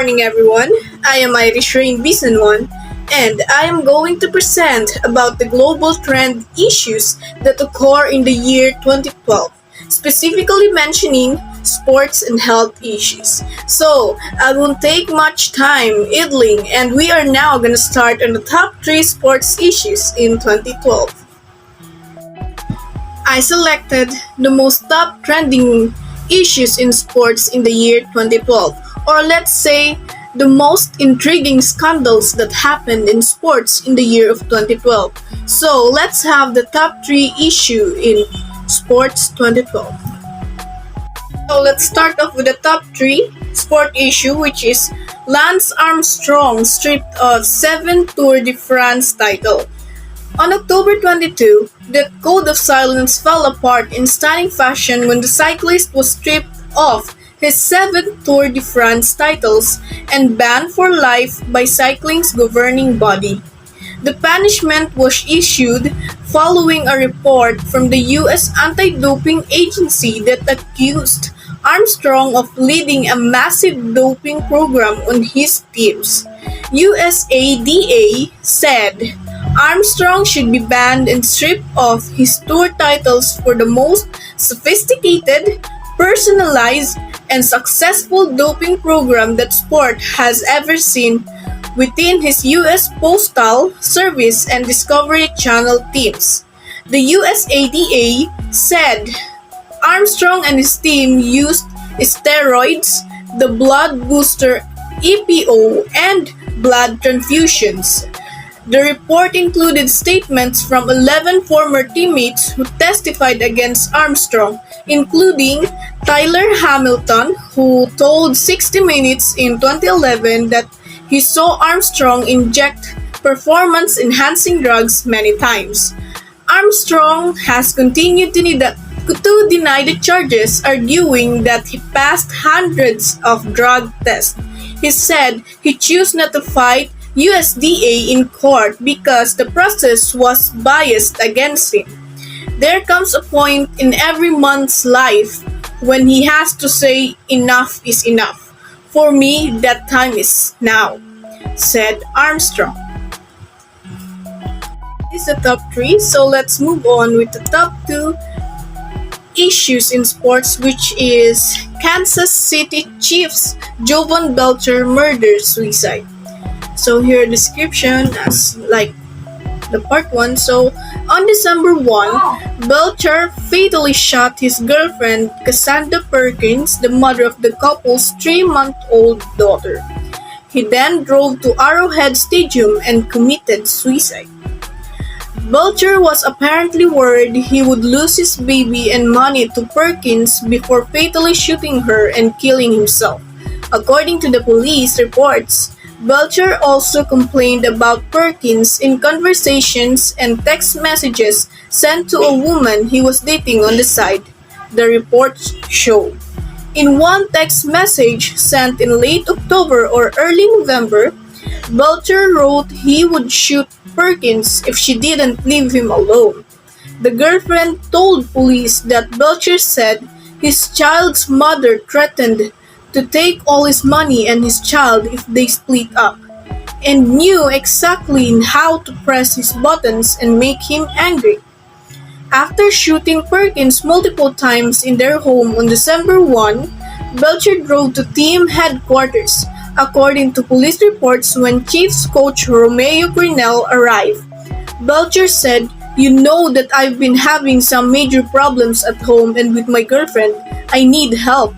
morning, everyone. I am Irish Rain Bisanwan, and I am going to present about the global trend issues that occur in the year 2012, specifically mentioning sports and health issues. So, I won't take much time idling, and we are now going to start on the top 3 sports issues in 2012. I selected the most top trending issues in sports in the year 2012, or let's say the most intriguing scandals that happened in sports in the year of 2012. So let's have the top 3 issue in sports 2012. So let's start off with the top 3 sport issue, which is Lance Armstrong stripped of 7 Tour de France title. On October 22, the code of silence fell apart in stunning fashion when the cyclist was stripped of his 7 Tour de France titles and banned for life by cycling's governing body. The punishment was issued following a report from the U.S. anti-doping agency that accused Armstrong of leading a massive doping program on his teams. USADA said Armstrong should be banned and stripped of his tour titles for the most sophisticated, personalized, and successful doping program that sport has ever seen within his U.S. Postal Service and Discovery Channel teams. The USADA said Armstrong and his team used steroids, the blood booster EPO, and blood transfusions. The report included statements from 11 former teammates who testified against Armstrong, including Tyler Hamilton, who told 60 Minutes in 2011 that he saw Armstrong inject performance-enhancing drugs many times. Armstrong has continued to deny the charges, arguing that he passed hundreds of drug tests. He said he chose not to fight USDA in court because the process was biased against him. There comes a point in every man's life when he has to say enough is enough. For me, that time is now, said Armstrong. This is the top 3, so let's move on with the top 2 issues in sports, which is Kansas City Chiefs Jovan Belcher murder-suicide. So here description as like the part 1. So on December 1, Belcher fatally shot his girlfriend Cassandra Perkins, the mother of the couple's 3-month-old daughter. He then drove to Arrowhead Stadium and committed suicide. Belcher was apparently worried he would lose his baby and money to Perkins before fatally shooting her and killing himself. According to the police reports, Belcher also complained about Perkins in conversations and text messages sent to a woman he was dating on the side, the reports show. In one text message sent in late October or early November, Belcher wrote he would shoot Perkins if she didn't leave him alone. The girlfriend told police that Belcher said his child's mother threatened to take all his money and his child if they split up, and knew exactly how to press his buttons and make him angry. After shooting Perkins multiple times in their home on December 1, Belcher drove to team headquarters, according to police reports. When Chiefs coach Romeo Grinnell arrived, Belcher said, "You know that I've been having some major problems at home and with my girlfriend. I need help.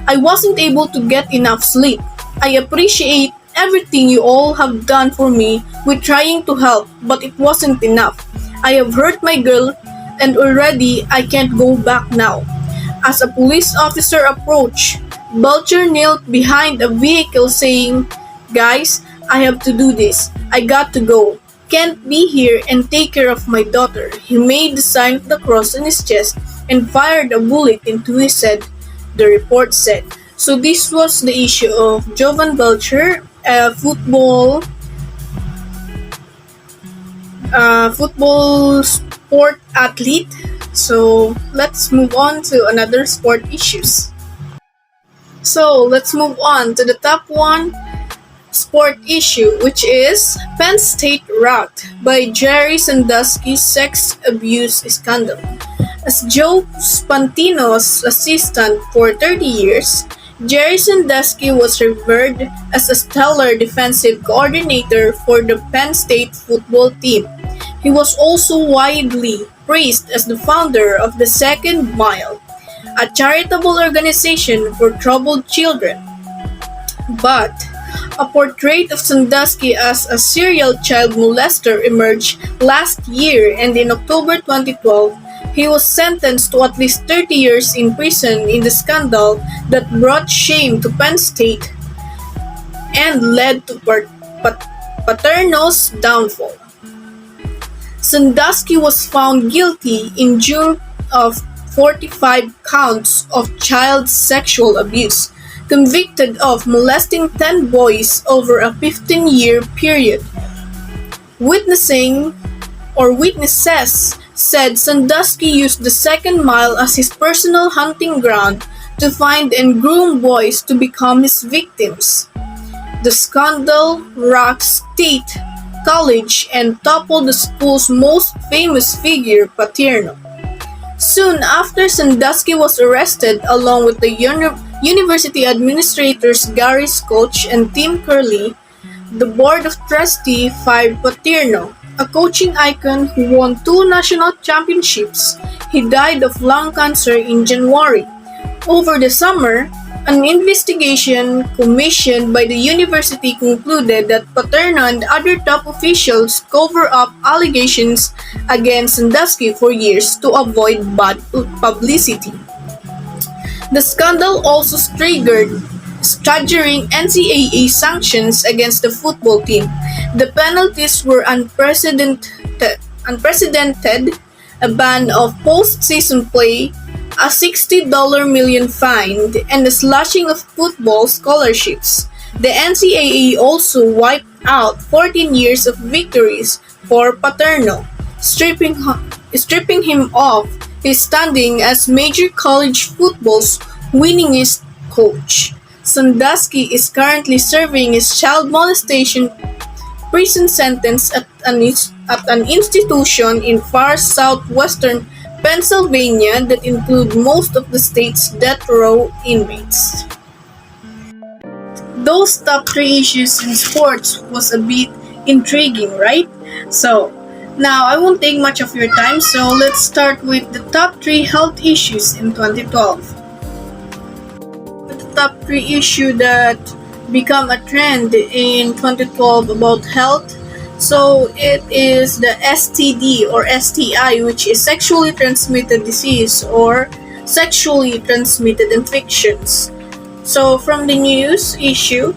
I wasn't able to get enough sleep. I appreciate everything you all have done for me with trying to help, but it wasn't enough. I have hurt my girl, and already I can't go back now." As a police officer approached, Belcher knelt behind a vehicle saying, "Guys, I have to do this. I got to go. Can't be here and take care of my daughter." He made the sign of the cross on his chest and fired a bullet into his head, the report said. So this was the issue of Jovan Belcher, a football sport athlete. So let's move on to another sport issues. So let's move on to the top 1 sport issue, which is Penn State rocked by Jerry Sandusky's sex abuse scandal. As Joe Spantino's assistant for 30 years, Jerry Sandusky was revered as a stellar defensive coordinator for the Penn State football team. He was also widely praised as the founder of the Second Mile, a charitable organization for troubled children. But a portrait of Sandusky as a serial child molester emerged last year, and in October 2012, he was sentenced to at least 30 years in prison in the scandal that brought shame to Penn State and led to Paterno's downfall. Sandusky was found guilty in June of 45 counts of child sexual abuse, convicted of molesting 10 boys over a 15-year period. Witnesses said Sandusky used the Second Mile as his personal hunting ground to find and groom boys to become his victims. The scandal rocked State College and toppled the school's most famous figure, Paterno. Soon after, Sandusky was arrested along with the university administrators Gary Scotch and Tim Curley. The Board of Trustees fired Paterno, a coaching icon who won 2 national championships. He died of lung cancer in January. Over the summer, an investigation commissioned by the university concluded that Paterno and other top officials covered up allegations against Sandusky for years to avoid bad publicity. The scandal also triggered staggering NCAA sanctions against the football team. The penalties were unprecedented, a ban of postseason play, a $60 million fine, and the slashing of football scholarships. The NCAA also wiped out 14 years of victories for Paterno, stripping him of his standing as major college football's winningest coach. Sandusky is currently serving his child molestation prison sentence at an institution in far southwestern Pennsylvania that includes most of the state's death row inmates. Those top 3 issues in sports was a bit intriguing, right? So, now I won't take much of your time, so let's start with the top 3 health issues in 2012. The top 3 issue that become a trend in 2012 about health. So it is the STD or STI, which is sexually transmitted disease or sexually transmitted infections. So from the news issue,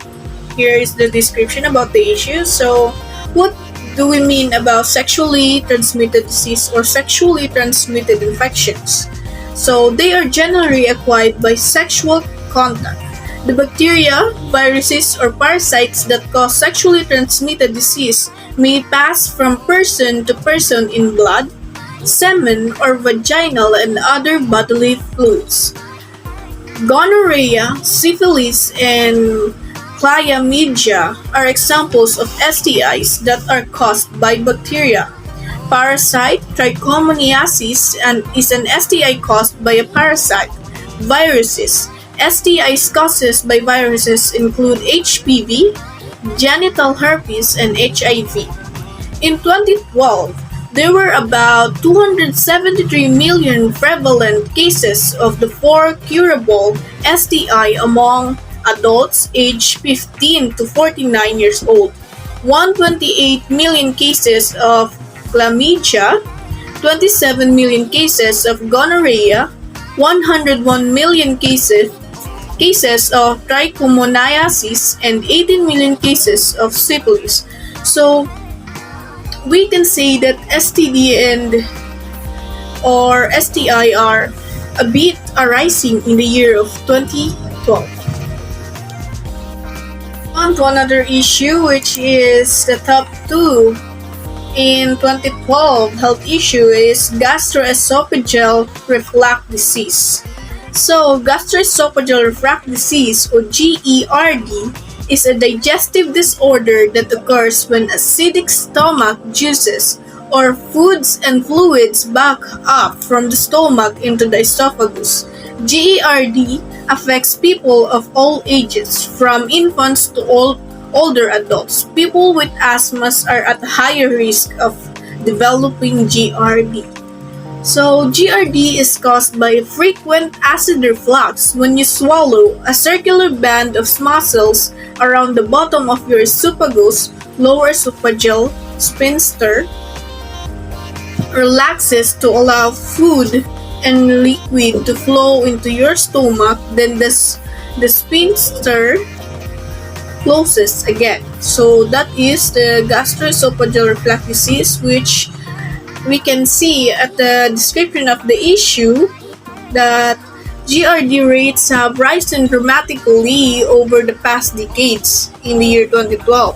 here is the description about the issue. So what do we mean about sexually transmitted disease or sexually transmitted infections? So they are generally acquired by sexual contact. The bacteria, viruses, or parasites that cause sexually transmitted disease may pass from person to person in blood, semen, or vaginal and other bodily fluids. Gonorrhea, syphilis, and chlamydia are examples of STIs that are caused by bacteria. Parasite trichomoniasis is an STI caused by a parasite. Viruses. STIs caused by viruses include HPV, genital herpes, and HIV. In 2012, there were about 273 million prevalent cases of the 4 curable STI among adults aged 15 to 49 years old, 128 million cases of chlamydia, 27 million cases of gonorrhea, 101 million cases of trichomoniasis, and 18 million cases of syphilis. So we can say that STD or STI are a bit arising in the year of 2012. On to another issue, which is the top 2 in 2012 health issue is gastroesophageal reflux disease. So, gastroesophageal reflux disease or GERD is a digestive disorder that occurs when acidic stomach juices or foods and fluids back up from the stomach into the esophagus. GERD affects people of all ages, from infants to older adults. People with asthma are at higher risk of developing GERD. So, GERD is caused by frequent acid reflux when you swallow. A circular band of muscles around the bottom of your esophagus, lower esophageal sphincter, relaxes to allow food and liquid to flow into your stomach. Then the sphincter closes again. So that is the gastroesophageal reflux disease, which we can see at the description of the issue that GERD rates have risen dramatically over the past decades in the year 2012.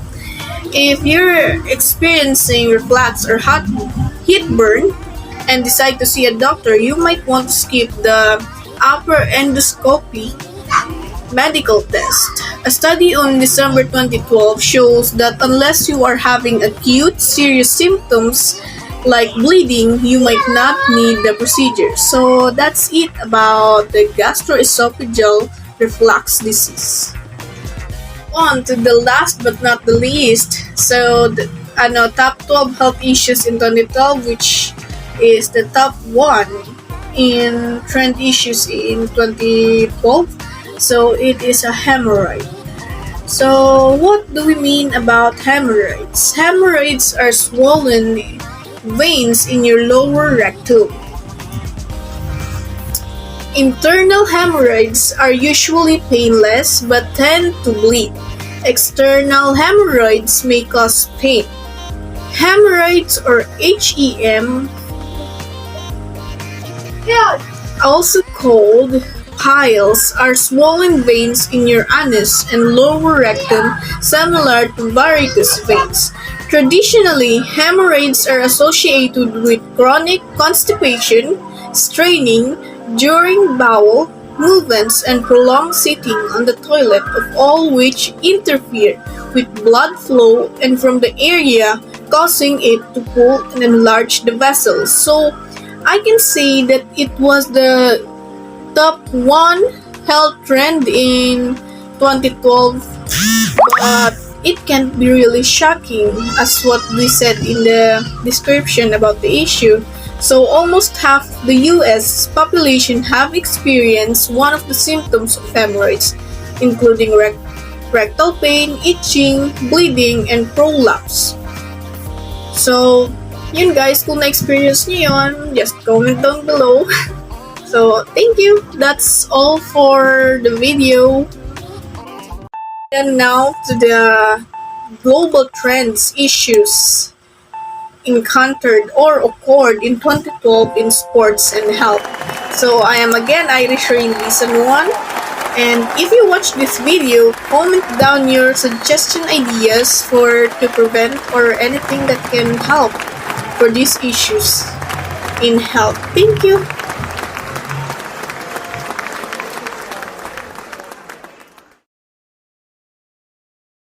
If you're experiencing reflux or heat burn and decide to see a doctor, you might want to skip the upper endoscopy medical test. A study on December 2012 shows that unless you are having acute, serious symptoms like bleeding, you might not need the procedure. So that's it about the gastroesophageal reflux disease. On to the last but not the least. So top 12 health issues in 2012, which is the top 1 in trend issues in 2012. So it is a hemorrhoid. So what do we mean about hemorrhoids? Hemorrhoids are swollen veins in your lower rectum. Internal hemorrhoids are usually painless but tend to bleed. External hemorrhoids may cause pain. Hemorrhoids, or HEM, also called piles, are swollen veins in your anus and lower rectum similar to varicose veins. Traditionally, hemorrhoids are associated with chronic constipation, straining during bowel movements, and prolonged sitting on the toilet, of all which interfere with blood flow and from the area, causing it to pull and enlarge the vessels. So, I can say that it was the top 1 health trend in 2012, but it can be really shocking as what we said in the description about the issue. So almost half the US population have experienced one of the symptoms of hemorrhoids, including rectal pain, itching, bleeding, and prolapse. So, yun guys, kung na-experience nyo yun, just comment down below. So, thank you. That's all for the video. And now to the global trends issues encountered or occurred in 2012 in sports and health. So I am again Irish Rain Season 1. And if you watch this video, comment down your suggestion ideas to prevent or anything that can help for these issues in health. Thank you.